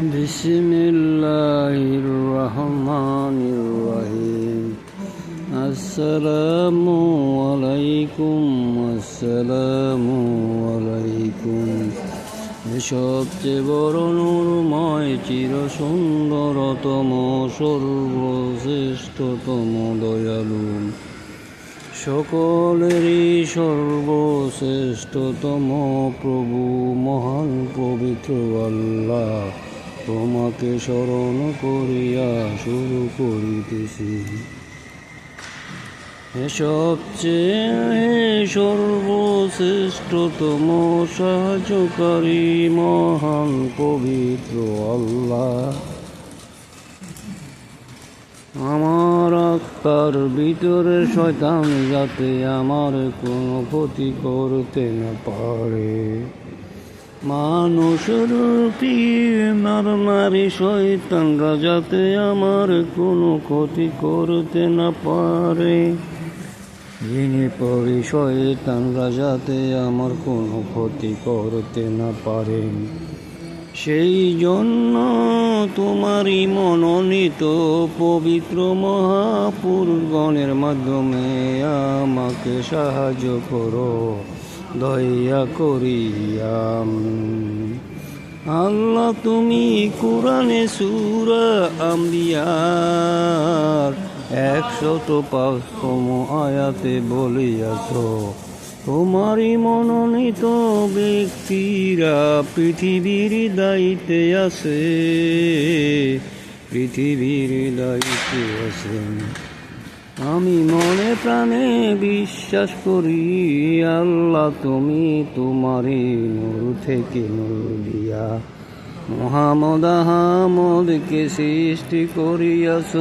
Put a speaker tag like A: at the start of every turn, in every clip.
A: বিসমিল্লাহির রহমানির রহিম। আসসালামু আলাইকুম। আসসালামু আলাইকুম। সবচেয়ে বড় নূরময়, চির সুন্দরতম, সর্বশ্রেষ্ঠতম, দয়ালু, সকলেরই সর্বশ্রেষ্ঠতম প্রভু, মহান পবিত্র আল্লাহ, তোমাকে স্মরণ করিয়া শুরু করিতেছি। সবচেয়ে সর্বশ্রেষ্ঠতম সাহায্যকারী মহান পবিত্র আল্লাহ, আমার আত্মার ভিতরে শয়তান যাতে আমার কোনো ক্ষতি করতে না পারে। মানুষরূপী নারী শয়তানরা যাতে আমার কোনো ক্ষতি করতে না পারে। ভেঙে পড়ে শয়তানরা যাতে আমার কোনো ক্ষতি করতে না পারে, সেই জন্য তোমারই মনোনীত পবিত্র মহাপুরুষগণের মাধ্যমে আমাকে সাহায্য করো দয়া করিয়া। আল্লাহ, তুমি কুরআনে সূরা আম্বিয়ার 105তম আয়াতে বলিয়াছ, তোমারই মনোনীত ব্যক্তিরা পৃথিবীর দায়িত্বে আছে, পৃথিবীর দায়িত্বে আছেন। আমি মনে প্রাণে বিশ্বাস করি, আল্লাহ, তুমি তোমারই নূর থেকে নূর দিয়া মুহাম্মদ আহমদকে সৃষ্টি করিয়াছ,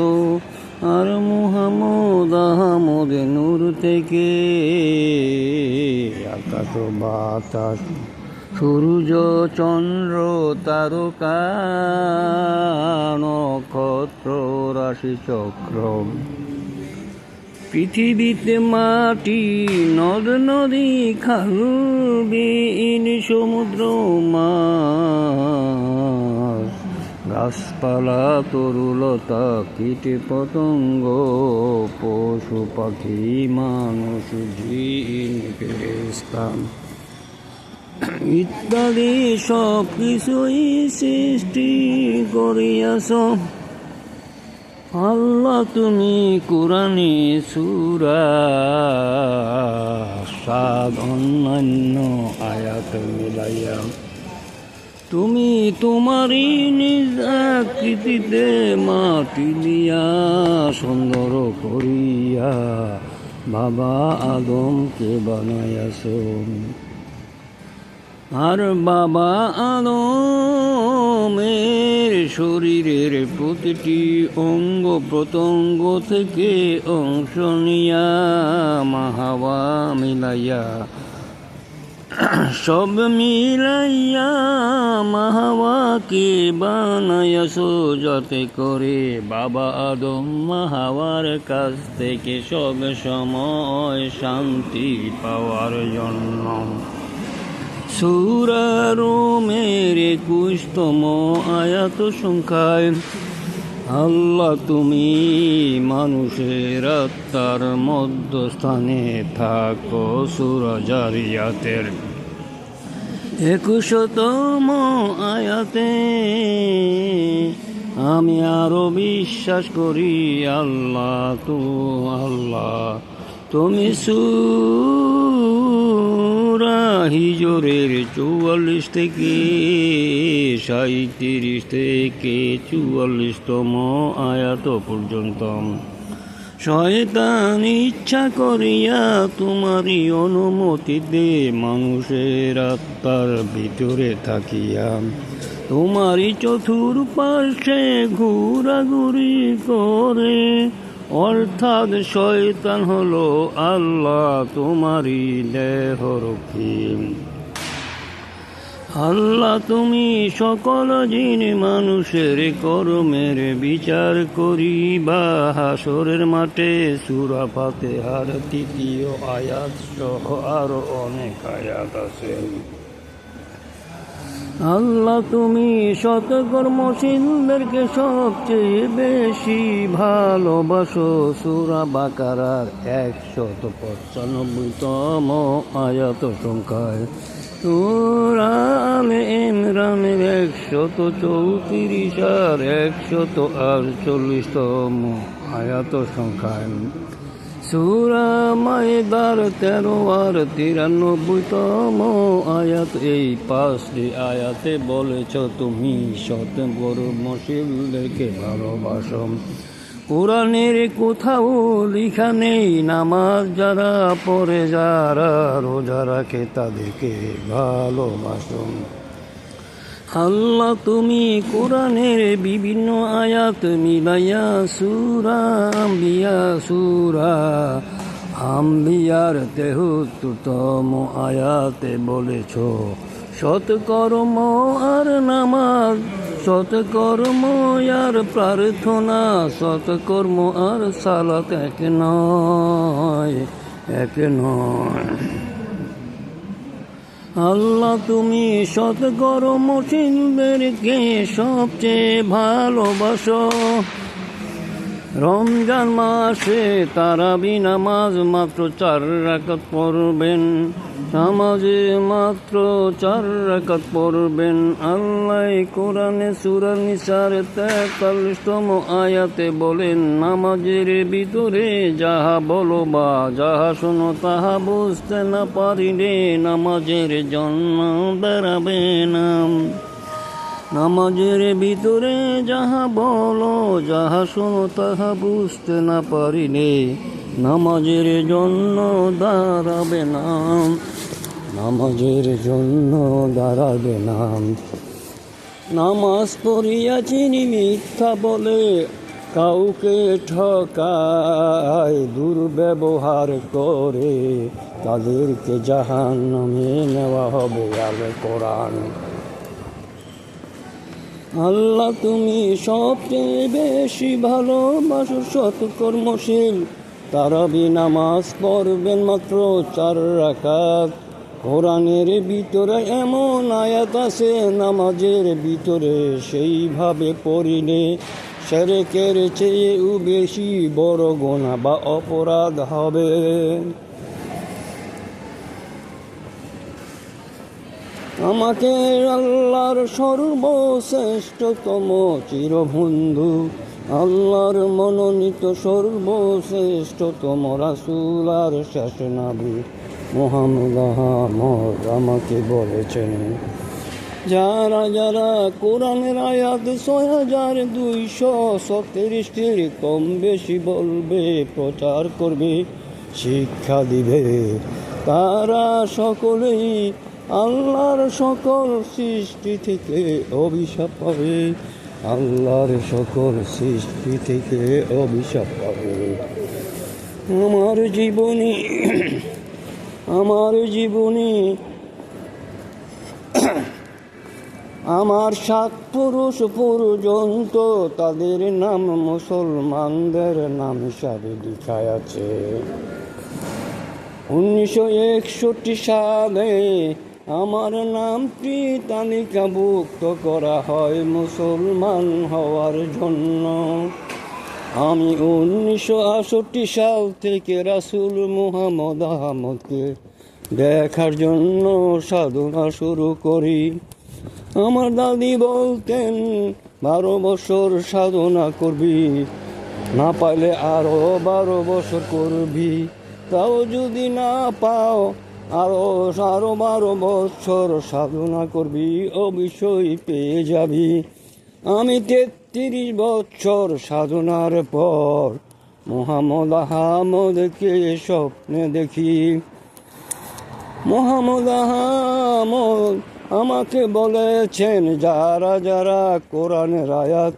A: আর মুহাম্মদ আহমদ নূর থেকে আকাশ বাতাস, সূর্য চন্দ্র তারকা নক্ষত্র রাশি চক্র, পৃথিবীতে মাটি, নদ নদী, খাল বিল, সমুদ্র, মাছ, গাছপালা, তরুলতা, কীট পতঙ্গ, পশু পাখি, মানুষ, জিন, ফেরেশতা ইত্যাদি সব কিছুই সৃষ্টি করিয়াছ। আল্লাহ, তুমি কুরআনে সূরা 7 অন্যান্য আয়াত মিলাইয়া তুমি তোমারই নিজ আকৃতিতে মাটি দিয়া সুন্দর করিয়া বাবা আদমকে বানাইয়াছ, আর বাবা আদমের শরীরের প্রতিটি অঙ্গ প্রত্যঙ্গ থেকে অংশ নিয়া হাওয়া মিলাইয়া, সব মিলাইয়া হাওয়াকে বানাইয়াছ, যাতে করে বাবা আদম হাওয়ার কাছ থেকে সব সময় শান্তি পাওয়ার জন্য। সূরা রুমের 21তম আয়াত সংখ্যায় আল্লাহ, তুমি মানুষের আত্মার মধ্যস্থানে থাকো। সূরা জারিয়াতের 21তম আয়াতে আমি আরো বিশ্বাস করি, আল্লাহ, তুমি সূরা হিজরের 44 থেকে 37 থেকে 44তম আয়াত পর্যন্ত শয়তান ইচ্ছা করিয়া তোমারই অনুমতিতে মানুষের আত্মার ভিতরে থাকিয়া তোমারই চতুর্পার্শ্বে ঘোরাঘুরি করে, অর্থাৎ শয়তান হলো আল্লাহ তোমারই দেহরক্ষী। আল্লাহ, তুমি সকল জিন মানুষের কর্মের বিচার করিবা হাসরের মাঠে। সূরা ফাতিহার 3য় আয়াত সহ আরো অনেক আয়াত আছে। আল্লাহ তুমি সৎকর্মশীলদেরকে সবচেয়ে বেশি ভালোবাসো। সূরা বাকারার 195তম আয়াত সংখ্যায়, সূরা আলে ইমরানের 134 আর 148তম আয়াত সংখ্যায়, সূরা মাইদার 13 আর 93তম আয়াত। এই 5টি আয়াতে বলেছ তুমি সৎকর্মশীলদেরকে ভালোবাসো। কোরআনের কোথাও লেখা নেই নামাজ যারা পড়ে, যারা রোজা রাখে তাদেরকে ভালোবাসো। আল্লাহ তুমি কোরআনের বিভিন্ন আয়াত মিলাইয়া সূরা আম্বিয়ার 73তম আয়াতে বলেছ, সৎকর্ম আর নামাজ, সৎকর্ম আর প্রার্থনা, সৎকর্ম আর সালাত এক নয়। আল্লাহ তুমি সৎকর্মশীলদেরকে সবচেয়ে ভালোবাসো। রমজান মাসে তারাবি নামাজ মাত্র 4 রাকাত পড়বেন, নামাজে মাত্র 4 রাকাত পড়বেন। আল্লাহ কোরআনে সূরা নিসার 43তম আয়াতে বলেন, নামাজের ভিতরে যাহা বলো বা যাহা শোনো তাহা বুঝতে না পারিলে নামাজের জন্য দাঁড়াবে না। নামাজের ভিতরে যাহা বলো যাহা শোনো তাহা বুঝতে না পারিলে নামাজের জন্য দাঁড়াবে না, নামাজের জন্য দাঁড়াবে না। নামাজ পড়িয়াছি মিথ্যা বলে কাউকে ঠকায়, দুর্ব্যবহার করে তাদেরকে জাহান্নামে নেওয়া হবে আলে কোরআন। আল্লাহ তুমি সবচেয়ে বেশি ভালোবাসো সৎকর্মশীল। তারাবি নামাজ পড়বেন মাত্র 4 রাকাত। কোরআনের ভিতরে এমন আয়াত আছে নামাজের ভিতরে সেইভাবে পড়িলে শিরকের চেয়েও বেশি বড় গুনাহ বা অপরাধ হবে। আমাকে আল্লাহর সর্বশ্রেষ্ঠতম চিরবন্ধু, আল্লাহর মনোনীত সর্বশ্রেষ্ঠতম রাসূল আর শেষ নবী মুহাম্মদ আমাকে বলেছেন, যারা যারা কোরআনের আয়াত 6237টির কম বেশি বলবে, প্রচার করবে, শিক্ষা দিবে, তারা সকলেই আল্লাহর সকল সৃষ্টি থেকে অভিশাপ পাবে, আল্লাহর সকল সৃষ্টি থেকে অভিশাপ পাবে। আমার জীবনী আমার 7 পুরুষ পর্যন্ত তাদের নাম মুসলমানদের নাম হিসাবে লেখা আছে। 1961 সালে আমার নামটি তালিকাভুক্ত করা হয় মুসলমান হওয়ার জন্য। আমি 1968 সাল থেকে রাসূল মুহাম্মদ আহমদকে দেখার জন্য সাধনা শুরু করি। আমার দাদি বলতেন 12 বছর সাধনা করবি, না পাইলে আরো 12 বছর করবি, তাও যদি না পাও আরো 12 বছর সাধনা করবি, অবশ্যই পেয়ে যাবি। আমি 33 বছর সাধনার পর মুহাম্মদ আহমদকে স্বপ্নে দেখি। মুহাম্মদ আহমদ আমাকে বলেছেন, যারা যারা কোরআনের আয়াত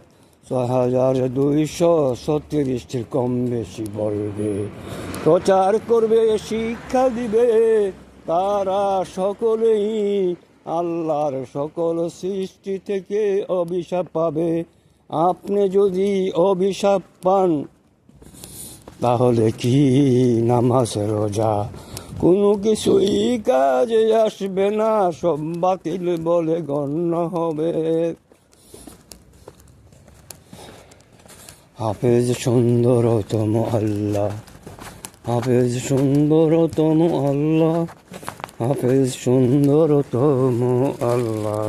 A: 6236টির কম বেশি বলবে, প্রচার করবে, শিক্ষা দিবে, তারা সকলেই আল্লাহর সকল সৃষ্টি থেকে অভিশাপ পাবে। আপনি যদি অভিশাপ পান তাহলে কি নামাজ রোজা কোনো কিছুই কাজে আসবে না, সব বাতিল বলে গণ্য হবে। হাফেজ সুন্দরতম আল্লাহ, হাফেজ সুন্দরতম আল্লাহ, হাফেজ সুন্দরতম আল্লাহ।